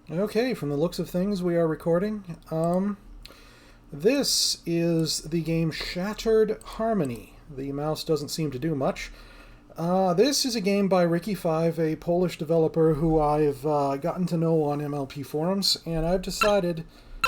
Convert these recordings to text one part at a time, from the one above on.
Okay, from the looks of things, we are recording. This is the game Shattered Harmony. The mouse doesn't seem to do much. This is a game by Ricky Five, a Polish developer who I've gotten to know on MLP forums, and I've decided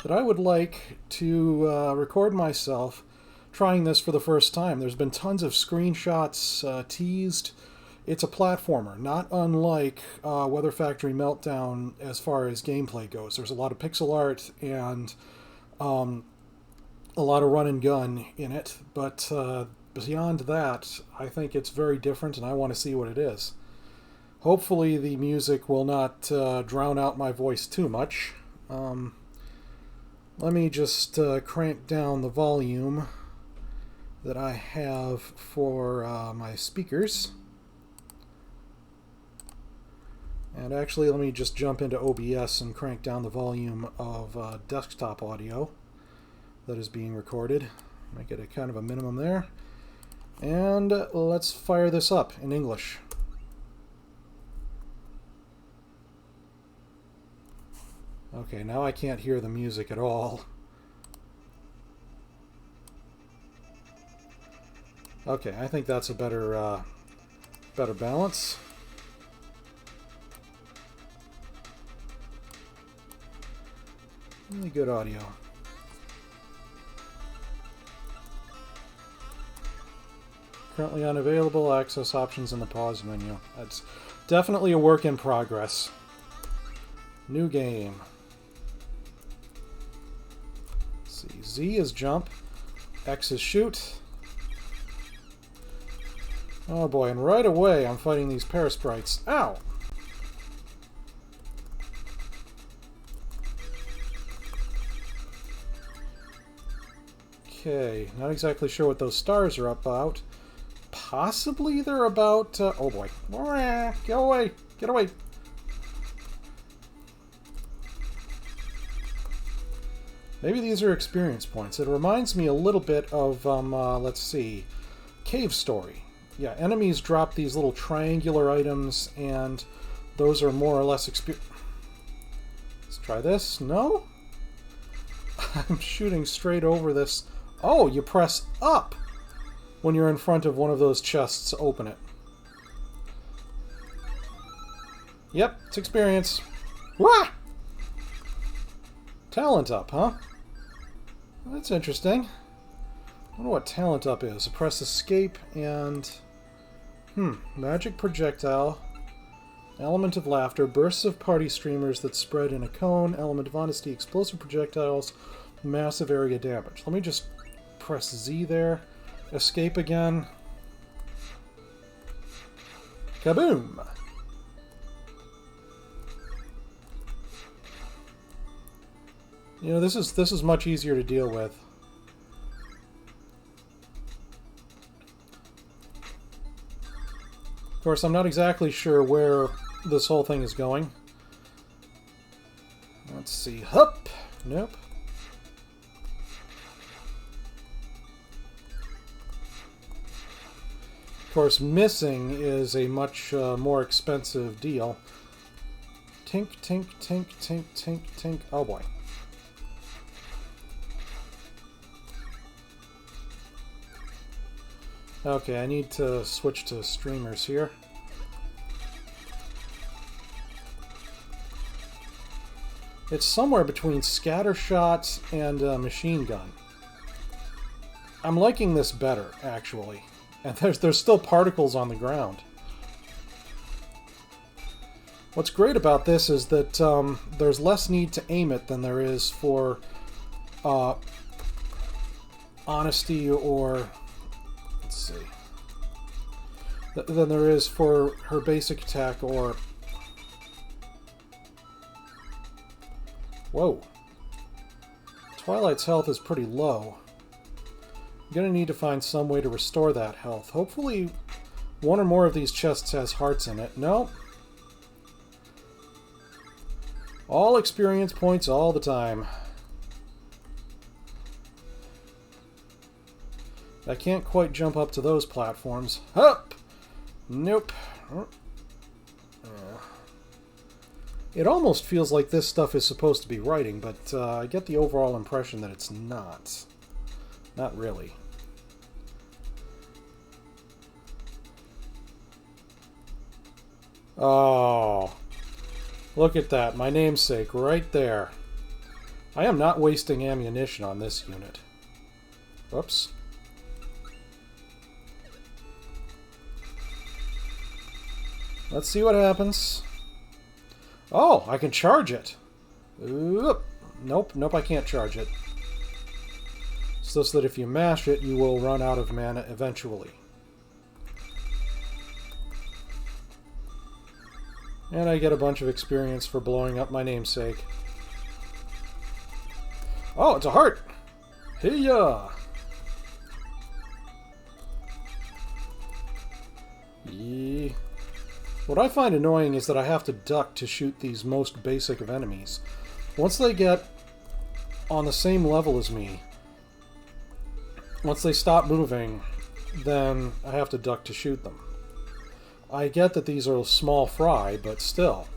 that I would like to record myself trying this for the first time. There's been tons of screenshots teased. It's a platformer, not unlike Weather Factory Meltdown as far as gameplay goes. There's a lot of pixel art and a lot of run and gun in it, but beyond that, I think it's very different and I want to see what it is. Hopefully the music will not drown out my voice too much. Let me just crank down the volume that I have for my speakers. And actually, let me just jump into OBS and crank down the volume of desktop audio that is being recorded. Make it a kind of a minimum there. And let's fire this up in English. Okay, now I can't hear the music at all. Okay, I think that's a better balance. Really good audio. Currently unavailable. Access options in the pause menu. That's definitely a work in progress. New game. Let's see. Z is jump. X is shoot. Oh boy, and right away I'm fighting these parasprites. Ow! Okay, not exactly sure what those stars are about. Possibly they're about... oh boy. Get away! Get away! Maybe these are experience points. It reminds me a little bit of, let's see, Cave Story. Yeah, enemies drop these little triangular items, and those are more or less experience... Let's try this. No? I'm shooting straight over this... Oh, you press up when you're in front of one of those chests to open it. Yep, it's experience. Wah! Talent up, huh? That's interesting. I wonder what talent up is. Press escape and... magic projectile. Element of laughter. Bursts of party streamers that spread in a cone. Element of honesty. Explosive projectiles. Massive area damage. Let me just... press Z there. Escape again. Kaboom! You know, this is much easier to deal with. Of course, I'm not exactly sure where this whole thing is going. Let's see. Hup! Nope. Of course, missing is a much more expensive deal. Tink, tink, tink, tink, tink, tink. Oh boy. Okay, I need to switch to streamers here. It's somewhere between scattershot and machine gun. I'm liking this better, actually. And there's still particles on the ground. What's great about this is that there's less need to aim it than there is for honesty or... Let's see. Than there is for her basic attack or... Whoa. Twilight's health is pretty low. I'm going to need to find some way to restore that health. Hopefully one or more of these chests has hearts in it. Nope. All experience points all the time. I can't quite jump up to those platforms. Hup! Nope. It almost feels like this stuff is supposed to be writing, but I get the overall impression that it's not. Not really. Oh, look at that. My namesake right there. I am not wasting ammunition on this unit. Whoops. Let's see what happens. Oh, I can charge it. Oop. Nope, I can't charge it. So that if you mash it, you will run out of mana eventually. And I get a bunch of experience for blowing up my namesake. Oh, it's a heart! Hey-ya! Yeah. What I find annoying is that I have to duck to shoot these most basic of enemies. Once they get on the same level as me, once they stop moving, then I have to duck to shoot them. I get that these are small fry, but still.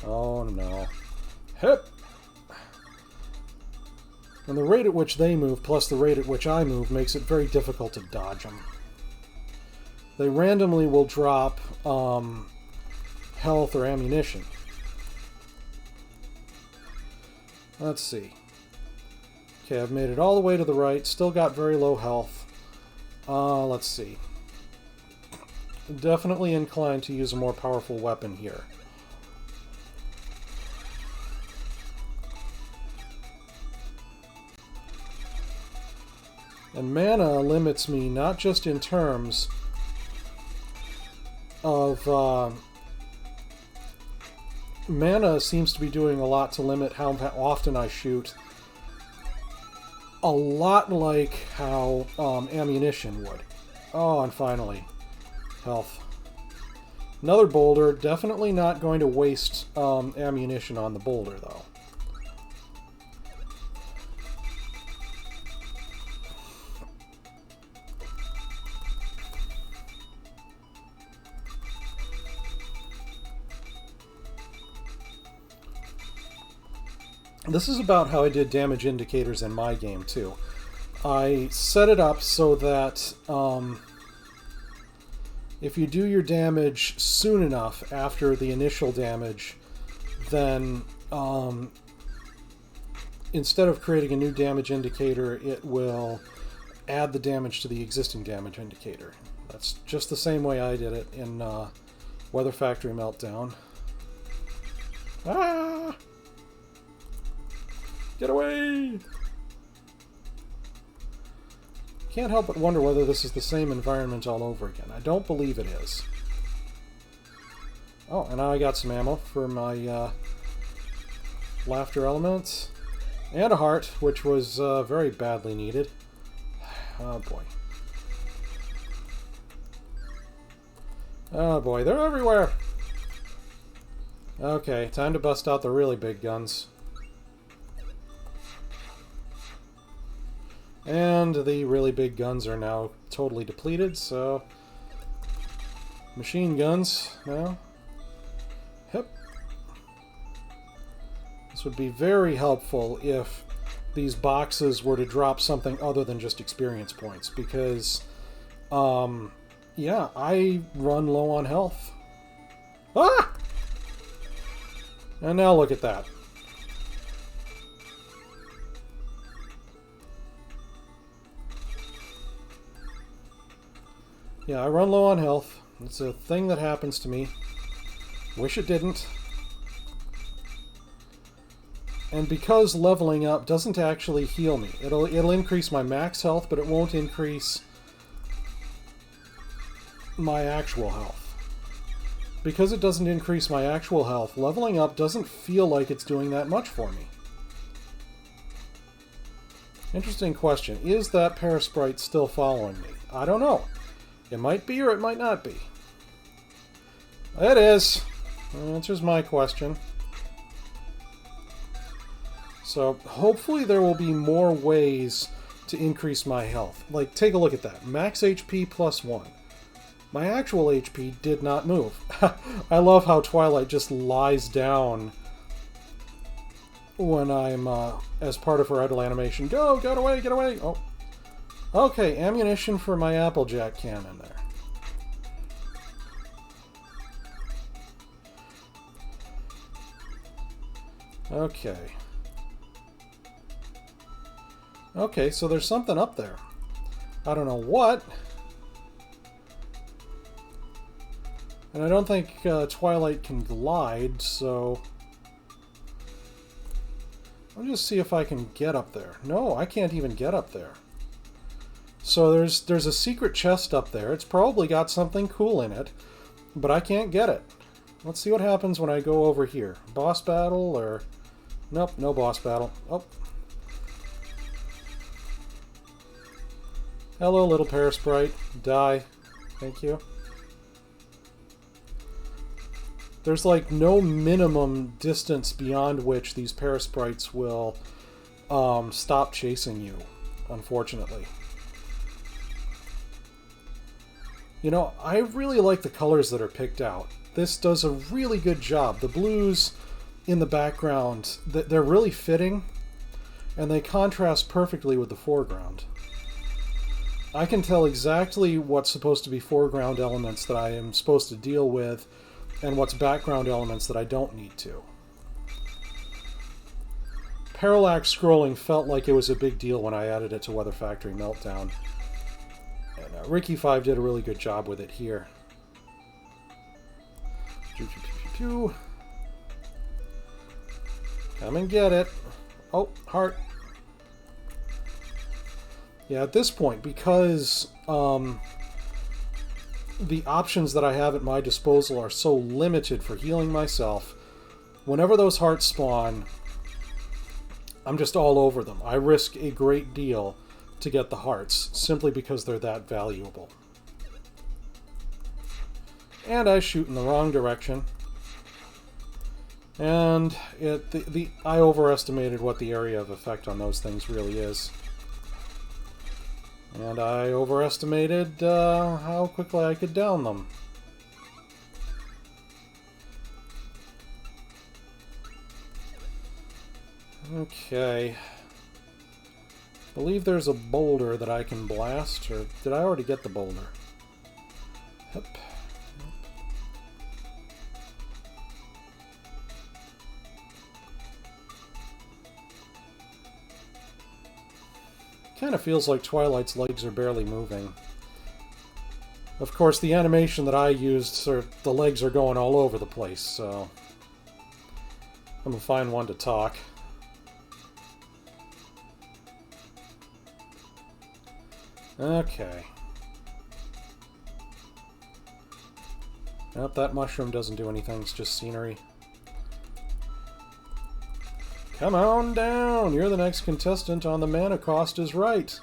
Oh no. Hip! And the rate at which they move plus the rate at which I move makes it very difficult to dodge them. They randomly will drop health or ammunition. Let's see. Okay, I've made it all the way to the right. Still got very low health. Let's see. Definitely inclined to use a more powerful weapon here. And mana limits me not just in terms of... mana seems to be doing a lot to limit how often I shoot. A lot like how ammunition would. Oh, and finally, health. Another boulder. Definitely not going to waste ammunition on the boulder, though. This is about how I did damage indicators in my game, too. I set it up so that if you do your damage soon enough after the initial damage, then instead of creating a new damage indicator, it will add the damage to the existing damage indicator. That's just the same way I did it in Weather Factory Meltdown. Ah! Get away! Can't help but wonder whether this is the same environment all over again. I don't believe it is. Oh, and now I got some ammo for my laughter element. And a heart, which was very badly needed. Oh boy. Oh boy, they're everywhere! Okay, time to bust out the really big guns. And the really big guns are now totally depleted, so... Machine guns now. Yep. This would be very helpful if these boxes were to drop something other than just experience points, because, yeah, I run low on health. Ah! And now look at that. Yeah, I run low on health. It's a thing that happens to me. Wish it didn't. And because leveling up doesn't actually heal me. It'll increase my max health, but it won't increase my actual health. Because it doesn't increase my actual health, leveling up doesn't feel like it's doing that much for me. Interesting question. Is that Parasprite still following me? I don't know. It might be or it might not be. It is. That answers my question. So hopefully there will be more ways to increase my health. Like, take a look at that. Max HP plus 1. My actual HP did not move. I love how Twilight just lies down when I'm, as part of her idle animation. Go! Get away! Get away! Oh. Okay, ammunition for my Applejack cannon there. Okay. Okay, so there's something up there. I don't know what. And I don't think Twilight can glide, so... I'll just see if I can get up there. No, I can't even get up there. So there's a secret chest up there. It's probably got something cool in it, but I can't get it. Let's see what happens when I go over here. Boss battle, or... Nope, no boss battle. Oh. Hello, little Parasprite. Die. Thank you. There's like no minimum distance beyond which these Parasprites will stop chasing you, unfortunately. You know, I really like the colors that are picked out. This does a really good job. The blues in the background, they're really fitting, and they contrast perfectly with the foreground. I can tell exactly what's supposed to be foreground elements that I am supposed to deal with, and what's background elements that I don't need to. Parallax scrolling felt like it was a big deal when I added it to Weather Factory Meltdown. And Ricky5 did a really good job with it here. Pew, pew, pew, pew, pew. Come and get it. Oh, heart. Yeah, at this point, because the options that I have at my disposal are so limited for healing myself, whenever those hearts spawn, I'm just all over them. I risk a great deal to get the hearts, simply because they're that valuable. And I shoot in the wrong direction. And I overestimated what the area of effect on those things really is. And I overestimated how quickly I could down them. Okay. I believe there's a boulder that I can blast, or did I already get the boulder? Yep. Kind of feels like Twilight's legs are barely moving. Of course, the animation that I used, the legs are going all over the place, so I'm gonna find one to talk. Okay. Nope, that mushroom doesn't do anything, it's just scenery. Come on down! You're the next contestant on the Mana Cost is Right.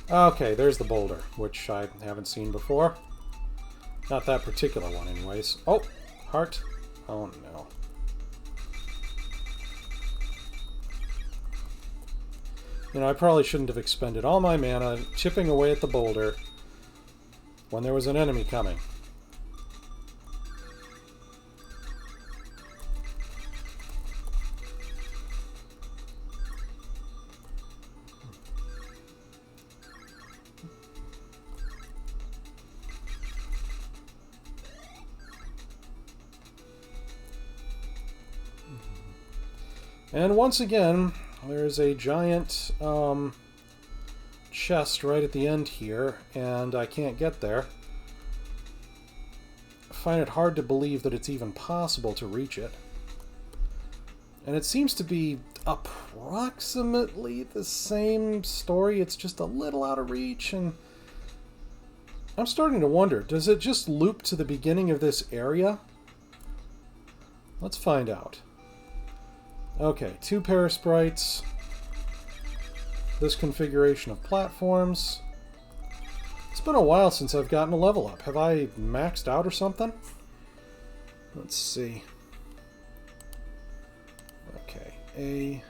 Okay, there's the boulder, which I haven't seen before. Not that particular one, anyways. Oh! Heart. Oh, no. You know, I probably shouldn't have expended all my mana chipping away at the boulder when there was an enemy coming. And once again, there's a giant chest right at the end here, and I can't get there. I find it hard to believe that it's even possible to reach it. And it seems to be approximately the same story, it's just a little out of reach, and I'm starting to wonder, does it just loop to the beginning of this area? Let's find out. Okay, 2 Parasprites. This configuration of platforms. It's been a while since I've gotten a level up. Have I maxed out or something? Let's see. Okay, a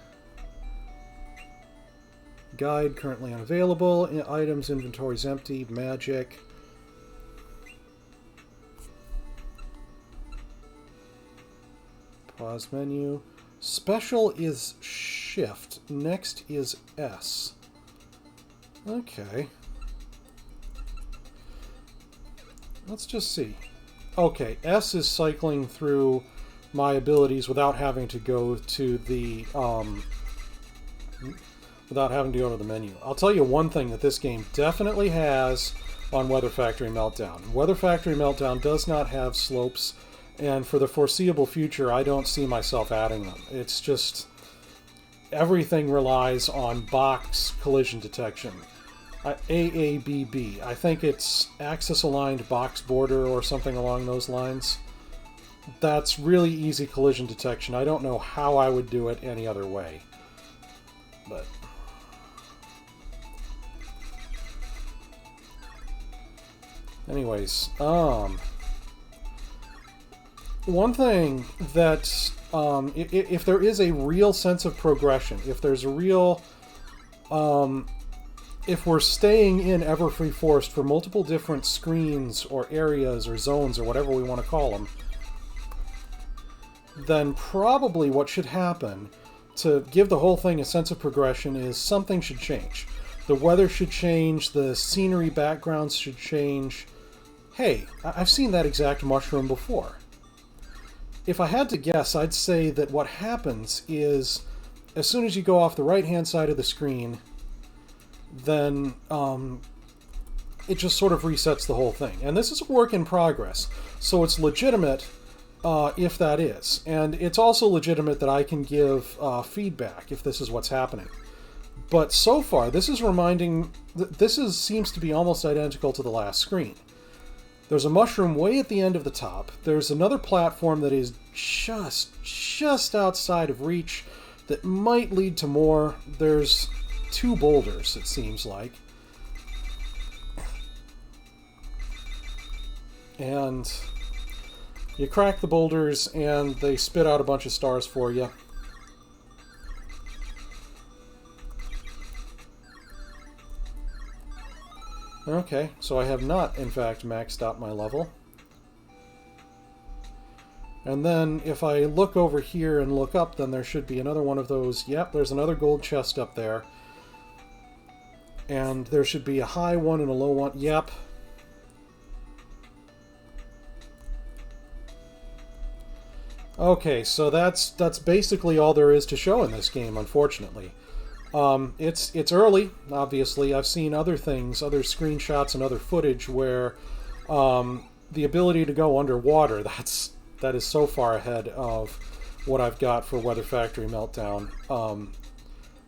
guide currently unavailable. Items inventory's empty. Magic. Pause menu. Special is Shift. Next is S. Okay. Let's just see. Okay, S is cycling through my abilities without having to go to the menu. I'll tell you one thing that this game definitely has on Weather Factory Meltdown. Weather Factory Meltdown does not have slopes, and for the foreseeable future, I don't see myself adding them. It's just everything relies on box collision detection. AABB. I think it's axis-aligned box border or something along those lines. That's really easy collision detection. I don't know how I would do it any other way. But anyways, one thing that if there is a real sense of progression, if there's a real if we're staying in Everfree Forest for multiple different screens or areas or zones or whatever we want to call them, then probably what should happen to give the whole thing a sense of progression is something should change. The weather should change, the scenery backgrounds should change. Hey, I've seen that exact mushroom before. If I had to guess, I'd say that what happens is as soon as you go off the right-hand side of the screen, then it just sort of resets the whole thing. And this is a work in progress, so it's legitimate if that is. And it's also legitimate that I can give feedback if this is what's happening. But so far, this is seems to be almost identical to the last screen. There's a mushroom way at the end of the top. There's another platform that is just outside of reach that might lead to more. There's 2 boulders, it seems like. And you crack the boulders and they spit out a bunch of stars for you. Okay, so I have not, in fact, maxed out my level. And then if I look over here and look up, then there should be another one of those. Yep, there's another gold chest up there. And there should be a high one and a low one. Yep. Okay, so that's basically all there is to show in this game, unfortunately. It's early, obviously. I've seen other things, other screenshots and other footage where the ability to go underwater, that is so far ahead of what I've got for Weather Factory Meltdown.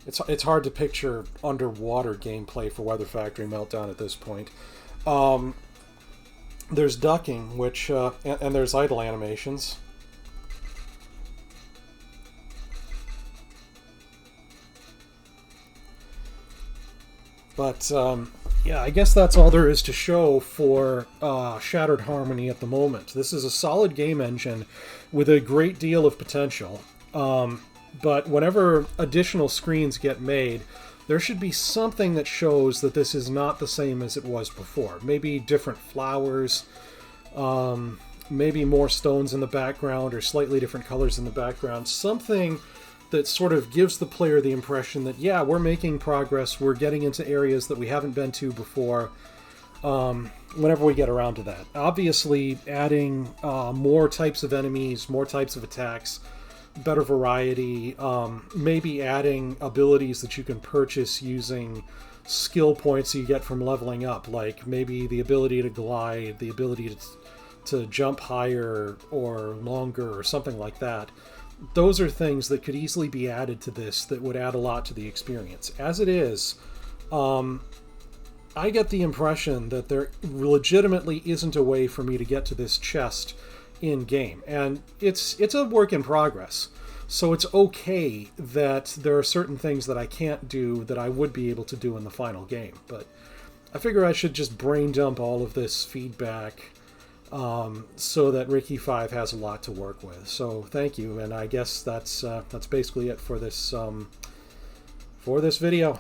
It's hard to picture underwater gameplay for Weather Factory Meltdown at this point. There's ducking, which and there's idle animations. But yeah, I guess that's all there is to show for Shattered Harmony at the moment. This is a solid game engine with a great deal of potential. But whenever additional screens get made, there should be something that shows that this is not the same as it was before. Maybe different flowers, maybe more stones in the background, or slightly different colors in the background. Something that sort of gives the player the impression that, yeah, we're making progress, we're getting into areas that we haven't been to before, whenever we get around to that. Obviously, adding more types of enemies, more types of attacks, better variety, maybe adding abilities that you can purchase using skill points you get from leveling up, like maybe the ability to glide, the ability to jump higher or longer or something like that. Those are things that could easily be added to this that would add a lot to the experience. As it is, I get the impression that there legitimately isn't a way for me to get to this chest in-game. And it's a work in progress. So it's okay that there are certain things that I can't do that I would be able to do in the final game. But I figure I should just brain dump all of this feedback so that Ricky5 has a lot to work with. So thank you, and I guess that's basically it for this video.